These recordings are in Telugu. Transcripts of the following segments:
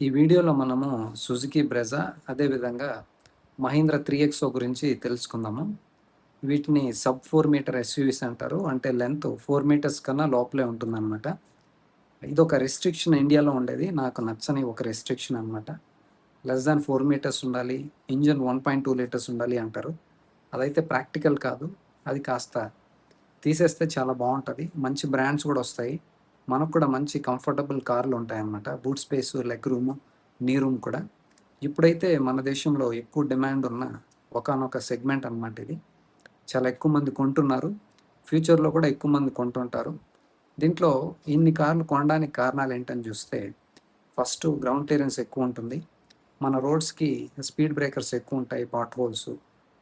ఈ వీడియోలో మనము సుజుకి బ్రెజా, అదేవిధంగా మహీంద్రా 3XO గురించి తెలుసుకుందాము. వీటిని సబ్ 4 మీటర్ ఎస్యూవీస్ అంటారు. అంటే లెంత్ 4 మీటర్స్ కన్నా లోపలే ఉంటుందన్నమాట. ఇదొక రెస్ట్రిక్షన్ ఇండియాలో ఉండేది. నాకు నచ్చని ఒక రెస్ట్రిక్షన్ అనమాట. లెస్ దాన్ 4 మీటర్స్ ఉండాలి, ఇంజిన్ 1.2 లీటర్స్ ఉండాలి అంటారు. అదైతే ప్రాక్టికల్ కాదు. అది కాస్త తీసేస్తే చాలా బాగుంటుంది. మంచి బ్రాండ్స్ కూడా వస్తాయి. మనకు కూడా మంచి కంఫర్టబుల్ కార్లు ఉంటాయన్నమాట. బూట్ స్పేస్, లెగ్ రూము, నీ రూమ్ కూడా. ఇప్పుడైతే మన దేశంలో ఎక్కువ డిమాండ్ ఉన్న ఒకానొక సెగ్మెంట్ అనమాట ఇది. చాలా ఎక్కువ మంది కొంటున్నారు. ఫ్యూచర్లో కూడా ఎక్కువ మంది కొంటుంటారు. దీంట్లో ఇన్ని కార్లు కొనడానికి కారణాలు ఏంటని చూస్తే, ఫస్ట్ గ్రౌండ్ క్లియరెన్స్ ఎక్కువ ఉంటుంది. మన రోడ్స్కి స్పీడ్ బ్రేకర్స్ ఎక్కువ ఉంటాయి, పాట్ హోల్స్,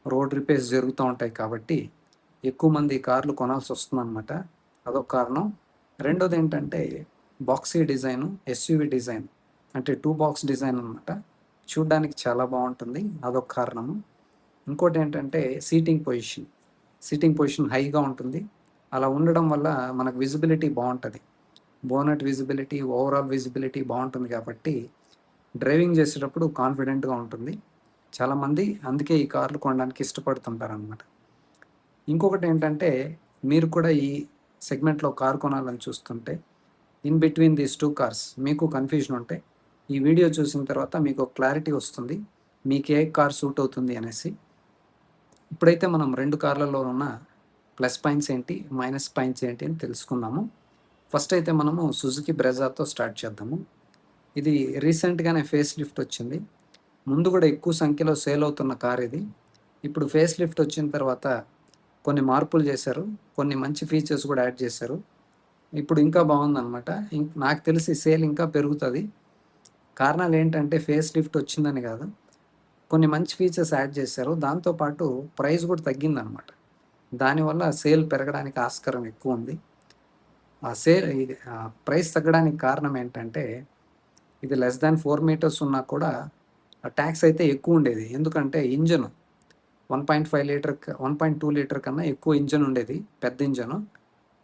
రోడ్ రిపేర్స్ జరుగుతూ ఉంటాయి కాబట్టి ఎక్కువ మంది కార్లు కొనాల్సి వస్తుందన్నమాట. అదొక కారణం. రెండోది ఏంటంటే బాక్సీ డిజైన్, ఎస్యూవి డిజైన్, అంటే 2 బాక్స్ డిజైన్ అనమాట. చూడ్డానికి చాలా బాగుంటుంది, అదొక కారణము. ఇంకోటి ఏంటంటే సీటింగ్ పొజిషన్ హైగా ఉంటుంది. అలా ఉండడం వల్ల మనకు విజిబిలిటీ బాగుంటుంది. బోనట్ విజిబిలిటీ, ఓవరాల్ విజిబిలిటీ బాగుంటుంది కాబట్టి డ్రైవింగ్ చేసేటప్పుడు కాన్ఫిడెంట్గా ఉంటుంది. చాలామంది అందుకే ఈ కార్లు కొనడానికి ఇష్టపడుతుంటారనమాట. ఇంకొకటి ఏంటంటే, మీరు కూడా ఈ సెగ్మెంట్లో కార్ కొనాలని చూస్తుంటే, ఇన్ బిట్వీన్ దీస్ 2 కార్స్ మీకు కన్ఫ్యూజన్ ఉంటే, ఈ వీడియో చూసిన తర్వాత మీకు ఒక క్లారిటీ వస్తుంది, మీకు ఏ కార్ సూట్ అవుతుంది అనేసి. ఇప్పుడైతే మనం 2 కార్లలో ఉన్న ప్లస్ పాయింట్స్ ఏంటి, మైనస్ పాయింట్స్ ఏంటి అని తెలుసుకుందాము. ఫస్ట్ అయితే మనము సుజుకి బ్రెజాతో స్టార్ట్ చేద్దాము. ఇది రీసెంట్గానే ఫేస్ లిఫ్ట్ వచ్చింది. ముందు కూడా ఎక్కువ సంఖ్యలో సేల్ అవుతున్న కార్ ఇది. ఇప్పుడు ఫేస్ లిఫ్ట్ వచ్చిన తర్వాత కొన్ని మార్పులు చేశారు. కొన్ని మంచి ఫీచర్స్ కూడా యాడ్ చేశారు. ఇప్పుడు ఇంకా బాగుందన్నమాట. నాకు తెలిసి సేల్ ఇంకా పెరుగుతుంది. కారణాలు ఏంటంటే ఫేస్ లిఫ్ట్ వచ్చిందని కాదు, కొన్ని మంచి ఫీచర్స్ యాడ్ చేశారు. దాంతోపాటు ప్రైస్ కూడా తగ్గిందనమాట. దానివల్ల సేల్ పెరగడానికి ఆస్కారం ఎక్కువ ఉంది. ఇది ప్రైస్ తగ్గడానికి కారణం ఏంటంటే, ఇది లెస్ దాన్ 4 మీటర్స్ ఉన్నా కూడా ట్యాక్స్ అయితే ఎక్కువ ఉండేది. ఎందుకంటే ఇంజన్ 1.5 లీటర్ 1.2 లీటర్ కన్నా ఎక్కువ ఇంజన్ ఉండేది, పెద్ద ఇంజను.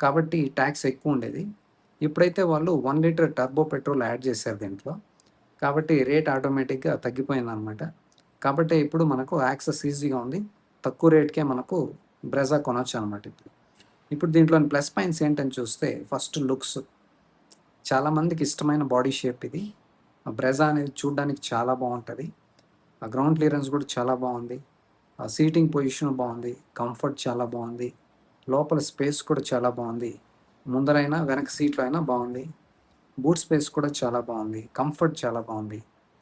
కాబట్టి ట్యాక్స్ ఎక్కువ ఉండేది. ఇప్పుడైతే వాళ్ళు 1 లీటర్ టర్బో పెట్రోల్ యాడ్ చేశారు దీంట్లో. కాబట్టి రేట్ ఆటోమేటిక్గా తగ్గిపోయిందనమాట. కాబట్టి ఇప్పుడు మనకు యాక్సెస్ ఈజీగా ఉంది. తక్కువ రేట్కే మనకు బ్రెజా కొనొచ్చు అనమాట. ఇప్పుడు దీంట్లోని ప్లస్ పాయింట్స్ ఏంటని చూస్తే, ఫస్ట్ లుక్స్. చాలామందికి ఇష్టమైన బాడీ షేప్ ఇది. బ్రెజా అనేది చూడడానికి చాలా బాగుంటుంది. ఆ గ్రౌండ్ క్లియరెన్స్ కూడా చాలా బాగుంది. ఆ సీటింగ్ పొజిషన్ బాగుంది, కంఫర్ట్ చాలా బాగుంది, లోపల స్పేస్ కూడా చాలా బాగుంది. ముందరైనా వెనక సీట్లో అయినా బాగుంది. బూట్ స్పేస్ కూడా చాలా బాగుంది, కంఫర్ట్ చాలా బాగుంది,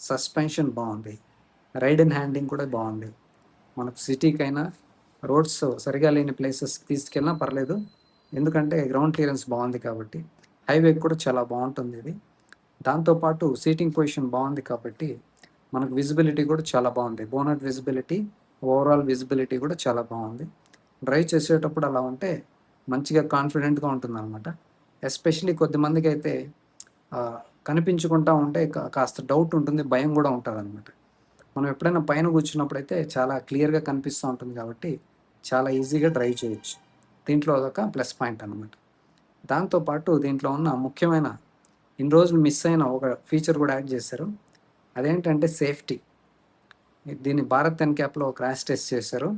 సస్పెన్షన్ బాగుంది, రైడ్ అండ్ హ్యాండింగ్ కూడా బాగుంది. మనకు సిటీకైనా రోడ్స్ సరిగా లేని ప్లేసెస్కి తీసుకెళ్ళినా పర్లేదు, ఎందుకంటే గ్రౌండ్ క్లియరెన్స్ బాగుంది కాబట్టి. హైవే కూడా చాలా బాగుంటుంది ఇది. దాంతోపాటు సీటింగ్ పొజిషన్ బాగుంది కాబట్టి మనకు విజిబిలిటీ కూడా చాలా బాగుంది. బోనట్ విజిబిలిటీ, ఓవరాల్ విజిబిలిటీ కూడా చాలా బాగుంది. డ్రైవ్ చేసేటప్పుడు అలా ఉంటే మంచిగా కాన్ఫిడెంట్గా ఉంటుందన్నమాట. ఎస్పెషలీ కొద్దిమందికి అయితే కనిపించుకుంటూ ఉంటే కాస్త డౌట్ ఉంటుంది, భయం కూడా ఉంటుందన్నమాట. మనం ఎప్పుడైనా పైన కూర్చున్నప్పుడైతే చాలా క్లియర్గా కనిపిస్తూ ఉంటుంది కాబట్టి చాలా ఈజీగా డ్రైవ్ చేయొచ్చు. దీంట్లో అదొక ప్లస్ పాయింట్ అనమాట. దాంతోపాటు దీంట్లో ఉన్న ముఖ్యమైన, ఇన్ని రోజులు మిస్ అయిన ఒక ఫీచర్ కూడా యాడ్ చేశారు. అదేంటంటే సేఫ్టీ. దీన్ని భారత్ ఎన్క్యాప్లో క్రాష్ టెస్ట్ చేశారు.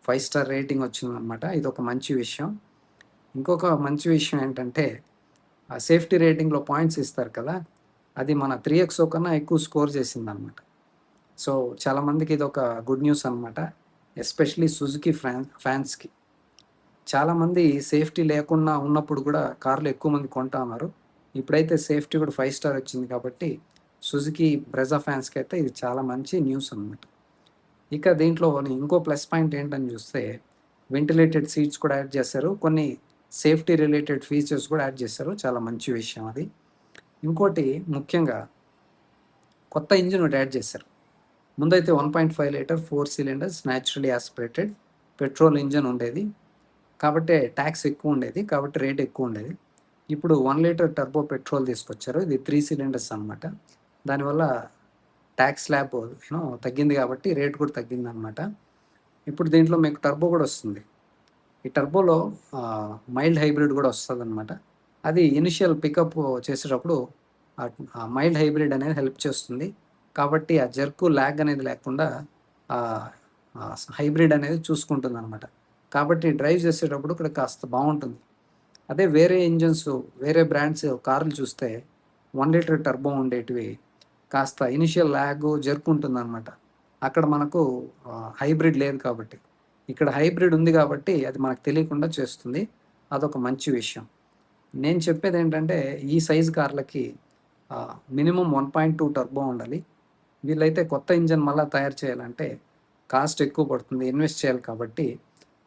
5 స్టార్ రేటింగ్ వచ్చిందనమాట. ఇది ఒక మంచి విషయం. ఇంకొక మంచి విషయం ఏంటంటే, ఆ సేఫ్టీ రేటింగ్లో పాయింట్స్ ఇస్తారు కదా, అది మన 3XO కన్నా ఎక్కువ స్కోర్ చేసిందనమాట. సో చాలామందికి ఇది ఒక గుడ్ న్యూస్ అనమాట, ఎస్పెషలీ సుజుకి ఫ్యాన్స్కి. చాలామంది సేఫ్టీ లేకుండా ఉన్నప్పుడు కూడా కార్లు ఎక్కువ మంది కొంటా ఉన్నారు. ఇప్పుడైతే సేఫ్టీ కూడా 5 స్టార్ వచ్చింది కాబట్టి సుజుకి బ్రెజా ఫ్యాన్స్కి అయితే ఇది చాలా మంచి న్యూస్ అనమాట. ఇక దీంట్లో ఇంకో ప్లస్ పాయింట్ ఏంటని చూస్తే, వెంటిలేటెడ్ సీట్స్ కూడా యాడ్ చేశారు. కొన్ని సేఫ్టీ రిలేటెడ్ ఫీచర్స్ కూడా యాడ్ చేశారు. చాలా మంచి విషయం అది. ఇంకోటి ముఖ్యంగా కొత్త ఇంజిన్ ఒకటి యాడ్ చేశారు. ముందైతే 1.5 litre 4 cylinders naturally aspirated petrol engine ఉండేది కాబట్టి ట్యాక్స్ ఎక్కువ ఉండేది, కాబట్టి రేట్ ఎక్కువ ఉండేది. ఇప్పుడు 1 లీటర్ టర్బో పెట్రోల్ తీసుకొచ్చారు. ఇది 3 సిలిండర్స్ అనమాట. దానివల్ల ట్యాక్స్ స్లాబ్ తగ్గింది కాబట్టి రేట్ కూడా తగ్గిందనమాట. ఇప్పుడు దీంట్లో మీకు టర్బో కూడా వస్తుంది. ఈ టర్బోలో మైల్డ్ హైబ్రిడ్ కూడా వస్తుంది అనమాట. అది ఇనిషియల్ పికప్ చేసేటప్పుడు మైల్డ్ హైబ్రిడ్ అనేది హెల్ప్ చేస్తుంది. కాబట్టి ఆ జర్కు, ల్యాగ్ అనేది లేకుండా హైబ్రిడ్ అనేది చూసుకుంటుందనమాట. కాబట్టి డ్రైవ్ చేసేటప్పుడు ఇక్కడ కాస్త బావుంటుంది. అదే వేరే ఇంజిన్స్, వేరే బ్రాండ్స్ కార్లు చూస్తే 1 లీటర్ టర్బో ఉండేటివి కాస్త ఇనిషియల్ ల్యాగు, జర్క్ ఉంటుందనమాట. అక్కడ మనకు హైబ్రిడ్ లేదు కాబట్టి. ఇక్కడ హైబ్రిడ్ ఉంది కాబట్టి అది మనకు తెలియకుండా చేస్తుంది. అదొక మంచి విషయం. నేను చెప్పేదేంటంటే ఈ సైజ్ కార్లకి మినిమమ్ 1.2 టర్బో ఉండాలి. వీళ్ళైతే కొత్త ఇంజిన్ మళ్ళా తయారు చేయాలంటే కాస్ట్ ఎక్కువ పడుతుంది. ఇన్వెస్ట్ చేయాలి కాబట్టి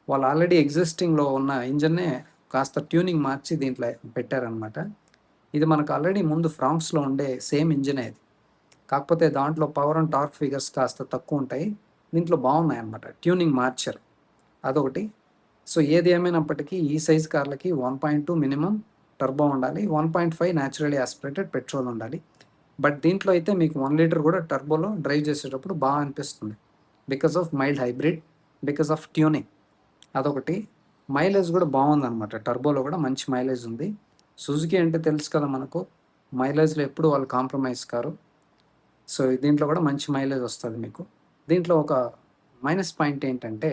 వాళ్ళు ఆల్రెడీ ఎగ్జిస్టింగ్‌లో ఉన్న ఇంజిన్‌నే కాస్త ట్యూనింగ్ మార్చి దీంట్లో పెట్టారనమాట. ఇది మనకు ఆల్రెడీ ముందు ఫ్రాంక్స్‌లో ఉండే సేమ్ ఇంజినే ఇది. కాకపోతే దాంట్లో పవర్ అండ్ టార్క్ ఫిగర్స్ కాస్త తక్కువుంటాయి. దీంట్లో బాగున్నాయన్నమాట. ట్యూనింగ్ మార్చారు. అదొకటి. సో ఏది ఏమైనప్పటికీ ఈ సైజ్ కార్లకి 1.2 మినిమమ్ టర్బో ఉండాలి. 1.5 న్యాచురల్లీ యాస్పిరేటెడ్ పెట్రోల్ ఉండాలి. బట్ దీంట్లో అయితే మీకు 1 లీటర్ కూడా టర్బోలో డ్రైవ్ చేసేటప్పుడు బాగా అనిపిస్తుంది. Because of mild hybrid, because of tuning. అదొకటి. మైలేజ్ కూడా బాగుందన్నమాట. టర్బోలో కూడా మంచి మైలేజ్ ఉంది. సుజుకి అంటే తెలుసు కదా మనకు, మైలేజ్‌లో ఎప్పుడు వాళ్ళు కాంప్రమైజ్ కారు. సో దీంట్లో కూడా మంచి మైలేజ్ వస్తుంది మీకు. దీంట్లో ఒక మైనస్ పాయింట్ ఏంటంటే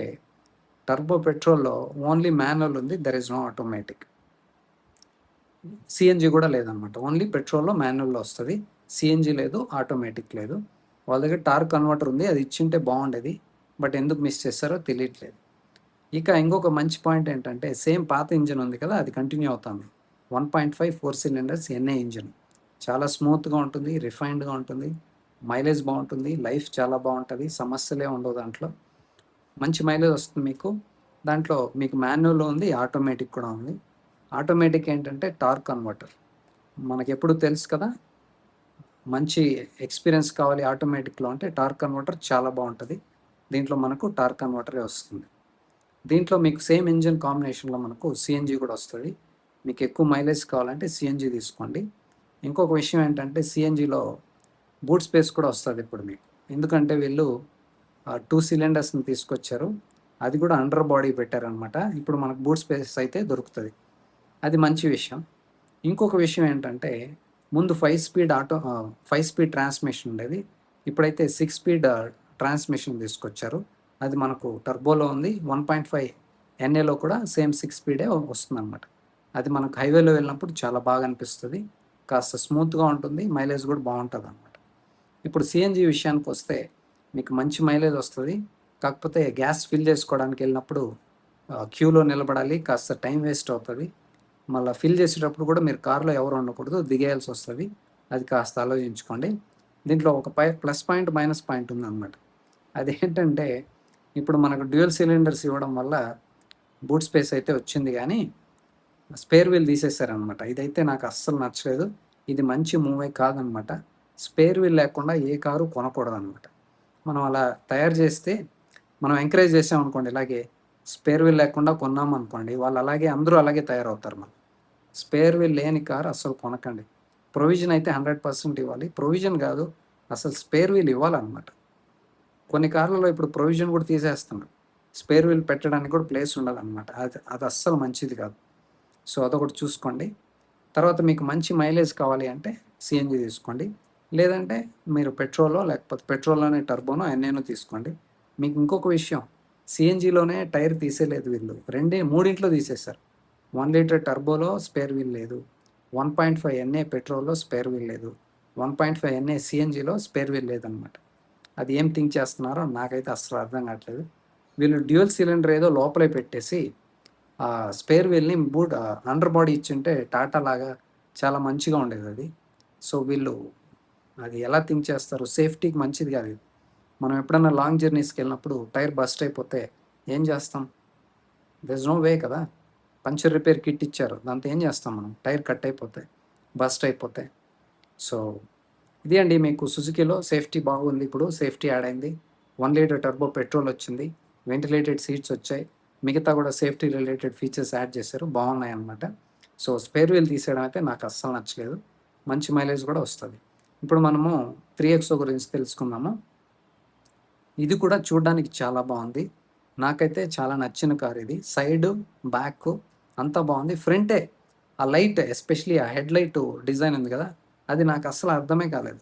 టర్బో పెట్రోల్‌లో ఓన్లీ మాన్యువల్ ఉంది. There is no automatic. CNG కూడా లేదనమాట. ఓన్లీ పెట్రోల్‌లో మాన్యువల్‌లో వస్తది. సీఎన్జీ లేదు, ఆటోమేటిక్ లేదు. వాళ్ళ దగ్గర టార్క్ కన్వర్టర్ ఉంది. అది ఇచ్చింటే బాగుండేది. బట్ ఎందుకు మిస్ చేస్తారో తెలియట్లేదు. ఇక ఇంకొక మంచి పాయింట్ ఏంటంటే సేమ్ పాత ఇంజిన్ ఉంది కదా, అది కంటిన్యూ అవుతుంది. 1.5 4 సిలిండర్స్ ఎన్ఏ ఇంజిన్. చాలా స్మూత్‌గా ఉంటుంది, రిఫైన్డ్‌గా ఉంటుంది, మైలేజ్ బాగుంటుంది, లైఫ్ చాలా బాగుంటుంది, సమస్యలే ఉండవు దాంట్లో. మంచి మైలేజ్ వస్తుంది మీకు. దాంట్లో మీకు మాన్యువల్ ఉంది, ఆటోమేటిక్ కూడా ఉంది. ఆటోమేటిక్ ఏంటంటే టార్క్ కన్వర్టర్. మనకెప్పుడు తెలుసు కదా, మంచి ఎక్స్పీరియన్స్ కావాలి ఆటోమేటిక్‌లో అంటే టార్క్ కన్వర్టర్ చాలా బాగుంటుంది. దీంట్లో మనకు టార్క్ కన్వర్టరే వస్తుంది. దీంట్లో మీకు సేమ్ ఇంజిన్ కాంబినేషన్‌లో మనకు సీఎన్జీ కూడా వస్తది. మీకు ఎక్కువ మైలేజ్ కావాలంటే సీఎన్జీ తీసుకోండి. ఇంకొక విషయం ఏంటంటే సీఎన్జీలో బూట్ స్పేస్ కూడా వస్తది ఇప్పుడు మీకు. ఎందుకంటే వీళ్ళు 2 సిలిండర్స్‌ని తీసుకొచ్చారు. అది కూడా అండర్ బాడీ పెట్టారనమాట. ఇప్పుడు మనకు బూట్ స్పేస్ అయితే దొరుకుతది. అది మంచి విషయం. ఇంకొక విషయం ఏంటంటే ముందు 5 స్పీడ్ ట్రాన్స్మిషన్ ఉండేది. ఇప్పుడైతే 6 స్పీడ్ ట్రాన్స్మిషన్ తీసుకొచ్చారు. అది మనకు టర్బోలో ఉంది. 1.5 ఎన్ఏలో కూడా సేమ్ 6 స్పీడే వస్తుందన్నమాట. అది మనకు హైవేలో వెళ్ళినప్పుడు చాలా బాగా అనిపిస్తుంది. కాస్త స్మూత్‌గా ఉంటుంది. మైలేజ్ కూడా బాగుంటుందన్నమాట. ఇప్పుడు సీఎన్జీ విషయానికి వస్తే మీకు మంచి మైలేజ్ వస్తుంది. కాకపోతే గ్యాస్ ఫిల్ చేసుకోవడానికి వెళ్ళినప్పుడు క్యూలో నిలబడాలి, కాస్త టైం వేస్ట్ అవుతుంది. మళ్ళీ ఫిల్ చేసేటప్పుడు కూడా మీరు కార్లో ఎవరు ఉండకూడదు, దిగేయాల్సి వస్తుంది. అది కాస్త ఆలోచించుకోండి. దీంట్లో ఒక ప్లస్ పాయింట్, మైనస్ పాయింట్ ఉందన్నమాట. అదేంటంటే ఇప్పుడు మనకు డ్యూయల్ సిలిండర్స్ ఇవ్వడం వల్ల బూట్ స్పేస్ అయితే వచ్చింది, కానీ స్పేర్ వీల్ తీసేశారనమాట. ఇదైతే నాకు అస్సలు నచ్చలేదు. ఇది మంచి మూవే కాదనమాట. స్పేర్ వీల్ లేకుండా ఏ కారు కొనకూడదనమాట. మనం అలా తయారు చేస్తే మనం ఎంకరేజ్ చేసామనుకోండి, ఇలాగే స్పేర్ వీల్ లేకుండా కొన్నామనుకోండి, వాళ్ళు అలాగే అందరూ అలాగే తయారవుతారు. మనం స్పేర్ వీల్ లేని కారు అస్సలు కొనకండి. ప్రొవిజన్ అయితే 100% ఇవ్వాలి. ప్రొవిజన్ కాదు, అసలు స్పేర్ వీల్ ఇవ్వాలన్నమాట. కొన్ని కార్లలో ఇప్పుడు ప్రొవిజన్ కూడా తీసేస్తున్నారు. స్పేర్ వీల్ పెట్టడానికి కూడా ప్లేస్ ఉండదన్నమాట. అది అస్సలు మంచిది కాదు. సో అదొకటి చూసుకోండి. తర్వాత మీకు మంచి మైలేజ్ కావాలి అంటే సీఎన్జీ తీసుకోండి. లేదంటే మీరు లేకపోతే పెట్రోల్లోనే టర్బోనో ఎన్ఏనో తీసుకోండి. మీకు ఇంకొక విషయం, సీఎన్జీలోనే టైర్ తీసేయలేదు వీళ్ళు. మూడింట్లో తీసేశారు. 1 లీటర్ టర్బోలో స్పేర్ వీల్ లేదు. 1.5 ఎన్ఏ పెట్రోల్లో స్పేర్ వీల్ లేదు. 1.5 ఎన్ఏ సీఎన్జీలో స్పేర్ వీల్ లేదనమాట. అది ఏం థింక్ చేస్తున్నారో నాకైతే అస్సలు అర్థం కావట్లేదు. వీళ్ళు డ్యూయల్ సిలిండర్ ఏదో లోపలే పెట్టేసి స్పేర్ వీల్ని అండర్ బాడీ ఇచ్చింటే టాటా లాగా చాలా మంచిగా ఉండేది అది. సో వీళ్ళు అది ఎలా థింక్ చేస్తారు, సేఫ్టీకి మంచిది కాదు ఇది. మనం ఎప్పుడన్నా లాంగ్ జర్నీస్కి వెళ్ళినప్పుడు టైర్ బస్ట్ అయిపోతే ఏం చేస్తాం? దెర్ ఇస్ నో వే కదా. పంచర్ రిపేర్ కిట్ ఇచ్చారు, దాంతో ఏం చేస్తాం మనం? టైర్ కట్ అయిపోతే, బస్ట్ అయిపోతే. సో ఇది అండి, మీకు సుజుకిలో సేఫ్టీ బాగుంది. ఇప్పుడు సేఫ్టీ యాడ్ అయింది. 1 లీటర్ టర్బో పెట్రోల్ వచ్చింది. వెంటిలేటెడ్ సీట్స్ వచ్చాయి. మిగతా కూడా సేఫ్టీ రిలేటెడ్ ఫీచర్స్ యాడ్ చేశారు, బాగున్నాయి అన్నమాట. సో స్పేర్ వీల్ తీసేయడం అయితే నాకు అస్సలు నచ్చలేదు. మంచి మైలేజ్ కూడా వస్తుంది. ఇప్పుడు మనము 3XO గురించి తెలుసుకుందాము. ఇది కూడా చూడడానికి చాలా బాగుంది. నాకైతే చాలా నచ్చిన కార్ ఇది. సైడు, బ్యాక్ అంతా బాగుంది. ఫ్రంటే ఆ లైట్, ఎస్పెషలీ ఆ హెడ్ లైట్ డిజైన్ ఉంది కదా, అది నాకు అస్సలు అర్థమే కాలేదు.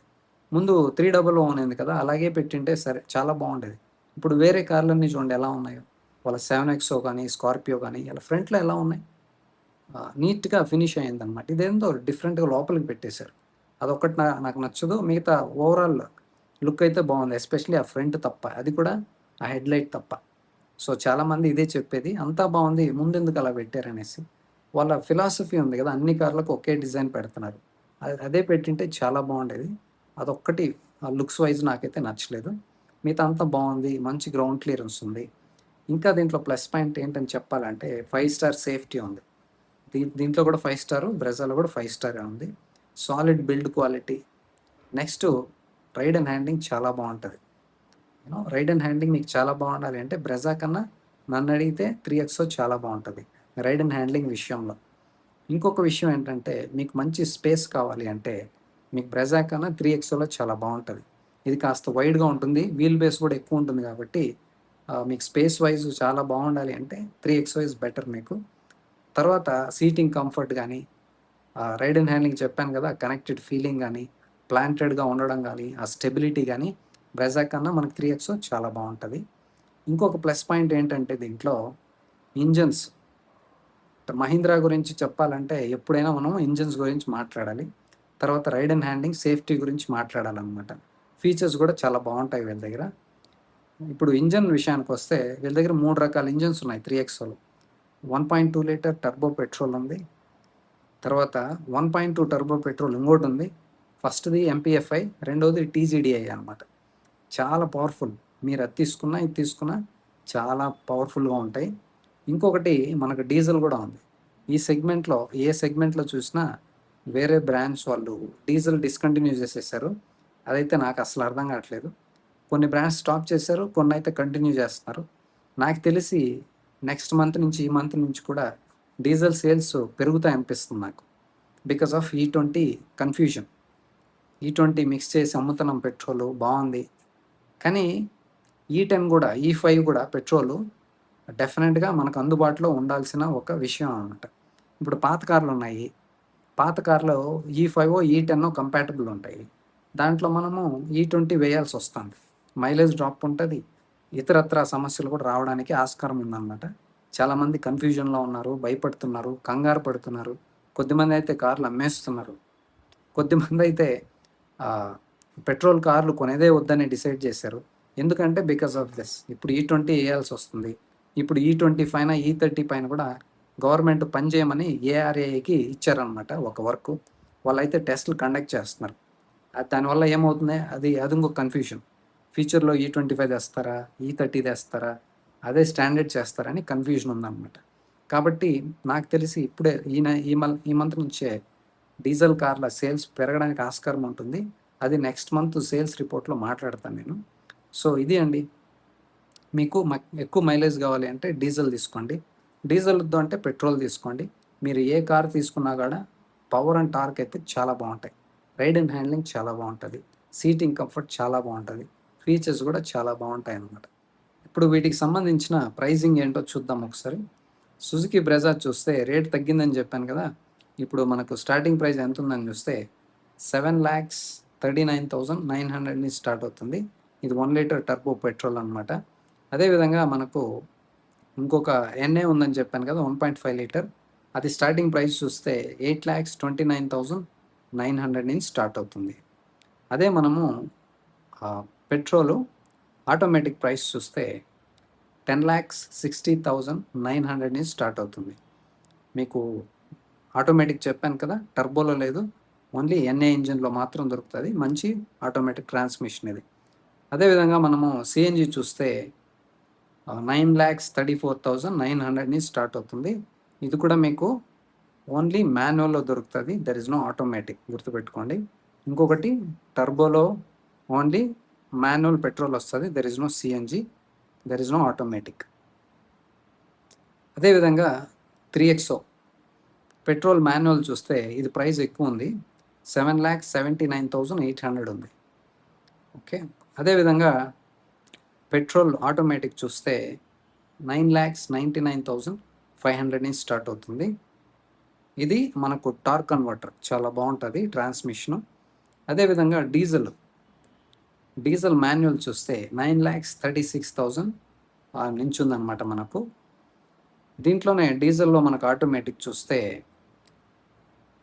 ముందు 300 ఉంది కదా! అలాగే పెట్టింటే సరే చాలా బాగుండేది. ఇప్పుడు వేరే కార్లన్నీ చూడండి ఎలా ఉన్నాయో. వాళ్ళ 7ఎక్సో కానీ, స్కార్పియో కానీ ఇలా ఫ్రంట్‌లో ఎలా ఉన్నాయి. నీట్‌గా ఫినిష్ అయిందనమాట. ఇదేందో డిఫరెంట్‌గా లోపలికి పెట్టేశారు. అదొక్కటి నాకు నచ్చదు. మిగతా ఓవరాల్ లుక్ అయితే బాగుంది. ఎస్పెషల్లీ ఆ ఫ్రంట్ తప్ప. అది కూడా ఆ హెడ్‌లైట్ తప్ప. సో, చాలామంది ఇదే చెప్పేది. అంతా బాగుంది ముందెందుకు అలా పెట్టారనేసి. వాళ్ళ ఫిలాసఫీ ఉంది కదా! అన్ని కార్లకు ఒకే డిజైన్ పెడుతున్నారు. అదే పెట్టింటే చాలా బాగుండేది. అదొక్కటి లుక్స్ వైజ్ నాకైతే నచ్చలేదు. మిగతా అంతా బాగుంది. మంచి గ్రౌండ్ క్లియరెన్స్ ఉంది. ఇంకా దీంట్లో ప్లస్ పాయింట్ ఏంటని చెప్పాలంటే 5 స్టార్ సేఫ్టీ ఉంది. దీంట్లో కూడా 5 స్టారు, బ్రెజాలో కూడా 5 స్టారే ఉంది. Solid build quality. Next ride and handling చాలా బాగుంటుంది. రైడ్ అండ్ హ్యాండ్లింగ్ మీకు చాలా బాగుండాలి అంటే బ్రెజా కన్నా నన్ను అడిగితే 3XO చాలా బాగుంటుంది రైడ్ అండ్ హ్యాండ్లింగ్ విషయంలో. ఇంకొక విషయం ఏంటంటే మీకు మంచి స్పేస్ కావాలి అంటే మీకు బ్రెజా కన్నా 3XOలో చాలా బాగుంటుంది. ఇది కాస్త వైడ్గా ఉంటుంది, వీల్ బేస్ కూడా ఎక్కువ ఉంటుంది కాబట్టి మీకు స్పేస్ వైజ్ చాలా బాగుండాలి అంటే 3XO ఇస్ బెటర్ మీకు. తర్వాత సీటింగ్ కంఫర్ట్ కానీ, రైడ్ అండ్ హ్యాండ్లింగ్ చెప్పాను కదా, కనెక్టెడ్ ఫీలింగ్ కానీ, ప్లాంటెడ్గా ఉండడం కానీ, ఆ స్టెబిలిటీ కానీ బ్రెజా కన్నా మనకు 3XO చాలా బాగుంటుంది. ఇంకొక ప్లస్ పాయింట్ ఏంటంటే దీంట్లో ఇంజన్స్. మహీంద్రా గురించి చెప్పాలంటే ఎప్పుడైనా మనం ఇంజన్స్ గురించి మాట్లాడాలి. తర్వాత రైడ్ అండ్ హ్యాండ్లింగ్, సేఫ్టీ గురించి మాట్లాడాలన్నమాట. ఫీచర్స్ కూడా చాలా బాగుంటాయి వీళ్ళ దగ్గర. ఇప్పుడు ఇంజన్ విషయానికి వస్తే వీళ్ళ దగ్గర 3 రకాల ఇంజన్స్ ఉన్నాయి 3XOలో. 1.2 లీటర్ టర్బో పెట్రోల్ ఉంది. తర్వాత 1.2 టర్బో పెట్రోల్ ఇంకోటి ఉంది. ఫస్ట్‌ది ఎంపీఎఫ్ఐ, రెండోది టీజీడీఐ అనమాట. చాలా పవర్ఫుల్. మీరు అది తీసుకున్నా, ఇది తీసుకున్నా చాలా పవర్ఫుల్‌గా ఉంటాయి. ఇంకొకటి మనకు డీజిల్ కూడా ఉంది. ఈ సెగ్మెంట్‌లో ఏ సెగ్మెంట్‌లో చూసినా వేరే బ్రాండ్స్ వాళ్ళు డీజిల్ డిస్కంటిన్యూ చేసేసారు. అదైతే నాకు అసలు అర్థం కావట్లేదు. కొన్ని బ్రాండ్స్ స్టాప్ చేశారు, కొన్ని అయితే కంటిన్యూ చేస్తున్నారు. నాకు తెలిసి నెక్స్ట్ మంత్ నుంచి, ఈ మంత్ నుంచి కూడా డీజిల్ సేల్స్ పెరుగుతాయి అనిపిస్తుంది నాకు. Because of E20 confusion. E20 mix చేసి అమ్ముతున్నాం పెట్రోలు బాగుంది. కానీ E10 కూడా, E5 కూడా పెట్రోలు డెఫినెట్‌గా మనకు అందుబాటులో ఉండాల్సిన ఒక విషయం అనమాట. ఇప్పుడు పాత కార్లు ఉన్నాయి. పాత కార్‌లో E5 E10 కంపాటబుల్ ఉంటాయి. దాంట్లో మనము E20 వేయాల్సి వస్తుంది. మైలేజ్ డ్రాప్ ఉంటుంది. ఇతరత్రా సమస్యలు కూడా రావడానికి ఆస్కారం ఉందన్నమాట. చాలామంది కన్ఫ్యూజన్‌లో ఉన్నారు, భయపడుతున్నారు, కంగారు పడుతున్నారు. కొద్దిమంది అయితే కార్లు అమ్మేస్తున్నారు. కొద్దిమంది అయితే పెట్రోల్ కార్లు కొనేదే వద్దని డిసైడ్ చేశారు. ఎందుకంటే బికాస్ ఆఫ్ దిస్. ఇప్పుడు E20 వేయాల్సి వస్తుంది. ఇప్పుడు E20 పైన, E30 పైన కూడా గవర్నమెంట్ పని చేయమని ఏఆర్ఏకి ఇచ్చారనమాట ఒక వర్క్. వాళ్ళైతే టెస్టులు కండక్ట్ చేస్తున్నారు. దానివల్ల ఏమవుతుంది, అది ఇంకొక కన్ఫ్యూజన్. ఫ్యూచర్లో E25 తెస్తారా, E30 తెస్తారా, అదే స్టాండర్డ్ చేస్తారని కన్ఫ్యూజన్ ఉందన్నమాట. కాబట్టి నాకు తెలిసి ఇప్పుడే ఈ మంత్ నుంచే డీజిల్ కార్ల సేల్స్ పెరగడానికి ఆస్కారం ఉంటుంది. అది నెక్స్ట్ మంత్ సేల్స్ రిపోర్ట్‌లో మాట్లాడతాను నేను. సో ఇది అండి. మీకు ఎక్కువ మైలేజ్ కావాలి అంటే డీజిల్ తీసుకోండి. డీజిల్ వద్దు అంటే పెట్రోల్ తీసుకోండి. మీరు ఏ కార్ తీసుకున్నా కూడా పవర్ అండ్ టార్క్ అయితే చాలా బాగుంటాయి. రైడ్ అండ్ హ్యాండ్లింగ్ చాలా బాగుంటుంది. సీటింగ్ కంఫర్ట్ చాలా బాగుంటుంది. ఫీచర్స్ కూడా చాలా బాగుంటాయి అన్నమాట. ఇప్పుడు వీటికి సంబంధించిన ప్రైజింగ్ ఏంటో చూద్దాం ఒకసారి. సుజుకి బ్రెజా చూస్తే రేట్ తగ్గిందని చెప్పాను కదా! ఇప్పుడు మనకు స్టార్టింగ్ ప్రైస్ ఎంత ఉందని చూస్తే 7,39,900 నుంచి స్టార్ట్ అవుతుంది. ఇది 1 లీటర్ టర్బో పెట్రోల్ అనమాట. అదేవిధంగా మనకు ఇంకొక ఎన్ఏ ఉందని చెప్పాను కదా 1.5 లీటర్. అది స్టార్టింగ్ ప్రైస్ చూస్తే 8,29,900 నుంచి స్టార్ట్ అవుతుంది. అదే మనము పెట్రోలు ఆటోమేటిక్ ప్రైస్ చూస్తే 10,60,900 నుంచి స్టార్ట్ అవుతుంది. మీకు ఆటోమేటిక్ చెప్పాను కదా, టర్బోలో లేదు, ఓన్లీ ఎన్ఏ ఇంజిన్లో మాత్రం దొరుకుతుంది. మంచి ఆటోమేటిక్ ట్రాన్స్మిషన్ ఇది. అదేవిధంగా మనము సిఎన్జి చూస్తే 9,34,900 నుంచి స్టార్ట్ అవుతుంది. ఇది కూడా మీకు ఓన్లీ మాన్యువల్లో దొరుకుతుంది. దెర్ ఇస్ నో ఆటోమేటిక్, గుర్తుపెట్టుకోండి. ఇంకొకటి టర్బోలో ఓన్లీ మాన్యువల్ పెట్రోల్ వస్తుంది. There is no CNG, there is no automatic. అదేవిధంగా 3XO పెట్రోల్ మాన్యువల్ చూస్తే ఇది ప్రైస్ ఎక్కువ ఉంది. 7,79,800 ఉంది. ఓకే. అదేవిధంగా పెట్రోల్ ఆటోమేటిక్ చూస్తే 9,99,500 నుంచి స్టార్ట్ అవుతుంది. ఇది మనకు టార్క్ కన్వర్టర్ చాలా బాగుంటుంది ట్రాన్స్మిషను. అదేవిధంగా డీజిల్ మాన్యువల్ చూస్తే 9,36,000 నించుందనమాట మనకు. దీంట్లోనే డీజిల్‌లో మనకు ఆటోమేటిక్ చూస్తే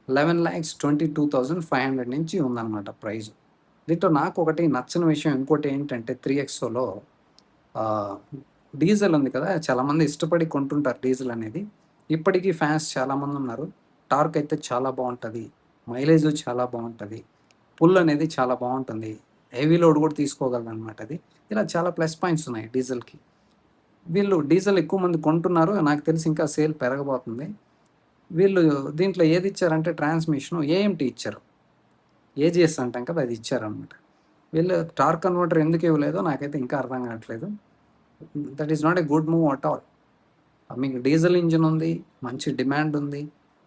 11,22,500 నుంచి ఉందన్నమాట ప్రైజ్. దీంట్లో నాకు ఒకటి నచ్చని విషయం ఇంకోటి ఏంటంటే 3XOలో డీజిల్ ఉంది కదా, చాలామంది ఇష్టపడి కొంటుంటారు డీజిల్ అనేది. ఇప్పటికీ ఫ్యాన్స్ చాలామంది ఉన్నారు. టార్క్ అయితే చాలా బాగుంటుంది, మైలేజ్ చాలా బాగుంటుంది, పుల్ అనేది చాలా బాగుంటుంది, హెవీ లోడ్ కూడా తీసుకోగలదు అనమాట అది. ఇలా చాలా ప్లస్ పాయింట్స్ ఉన్నాయి డీజిల్కి. వీళ్ళు డీజిల్ ఎక్కువ మంది కొంటున్నారు, నాకు తెలిసి ఇంకా సేల్ పెరగబోతుంది. వీళ్ళు దీంట్లో ఏది ఇచ్చారంటే ట్రాన్స్మిషను ఏఎంటీ ఇచ్చారు, ఏజిఎస్ అంటాం కదా, అది ఇచ్చారనమాట. వీళ్ళు టార్క్ కన్వర్టర్ ఎందుకు ఇవ్వలేదో నాకైతే ఇంకా అర్థం కావట్లేదు. That is not a good move at all. మీకు డీజిల్ ఇంజిన్ ఉంది, మంచి డిమాండ్ ఉంది,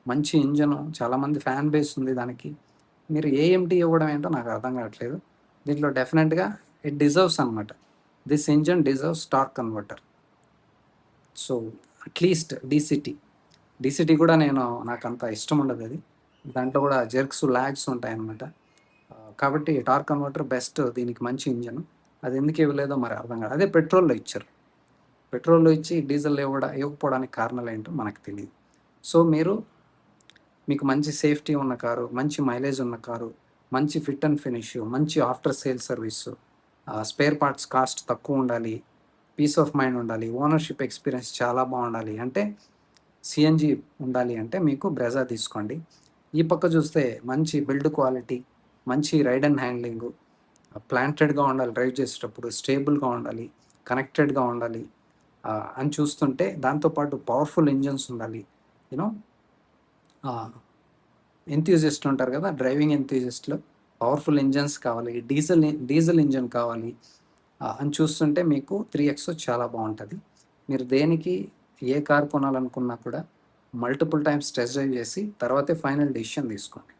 మంచి ఇంజను, చాలామంది ఫ్యాన్ బేస్ ఉంది దానికి. మీరు ఏఎంటీ ఇవ్వడం ఏంటో నాకు అర్థం కావట్లేదు. దీంట్లో డెఫినెట్గా ఇట్ డిజర్వ్స్ అనమాట. This engine deserves torque converter. So at least DCT కూడా నాకు అంత ఇష్టం ఉండదు అది. దాంట్లో కూడా జెర్క్స్, ల్యాగ్స్ ఉంటాయన్నమాట. కాబట్టి టార్క్ కన్వర్టర్ బెస్ట్, దీనికి మంచి ఇంజన్. అది ఎందుకు ఇవ్వలేదో మరి అర్థం కాదు. అదే పెట్రోల్లో ఇచ్చారు, పెట్రోల్లో ఇచ్చి డీజిల్ ఇవ్వకపోవడానికి కారణాలు ఏంటో మనకు తెలియదు. సో మీకు మంచి సేఫ్టీ ఉన్న కారు, మంచి మైలేజ్ ఉన్న కారు, మంచి ఫిట్ అండ్ ఫినిష్, మంచి after sale service, spare parts cost తక్కువ ఉండాలి, పీస్ ఆఫ్ మైండ్ ఉండాలి, ఓనర్షిప్ ఎక్స్పీరియన్స్ చాలా బాగుండాలి అంటే, సిఎన్జి ఉండాలి అంటే మీకు బ్రెజా తీసుకోండి. ఈ పక్క చూస్తే మంచి బిల్డ్ క్వాలిటీ, మంచి రైడ్ అండ్ హ్యాండ్లింగు, ప్లాంటెడ్గా ఉండాలి, డ్రైవ్ చేసేటప్పుడు స్టేబుల్గా ఉండాలి, కనెక్టెడ్గా ఉండాలి అని చూస్తుంటే, దాంతోపాటు పవర్ఫుల్ ఇంజన్స్ ఉండాలి. యూనో ఎంథ్యూజిస్ట్ ఉంటారు కదా, డ్రైవింగ్ ఎంథ్యూజిస్ట్లో పవర్ఫుల్ ఇంజన్స్ కావాలి, డీజిల్ ఇంజన్ కావాలి అని చూస్తుంటే మీకు 3XO చాలా బాగుంటుంది. మీరు ఏ కార్ కొనాలనుకున్నా కూడా మల్టిపుల్ టైమ్స్ టెస్ట్ డ్రైవ్ చేసి తర్వాతే ఫైనల్ డెసిషన్ తీసుకోండి.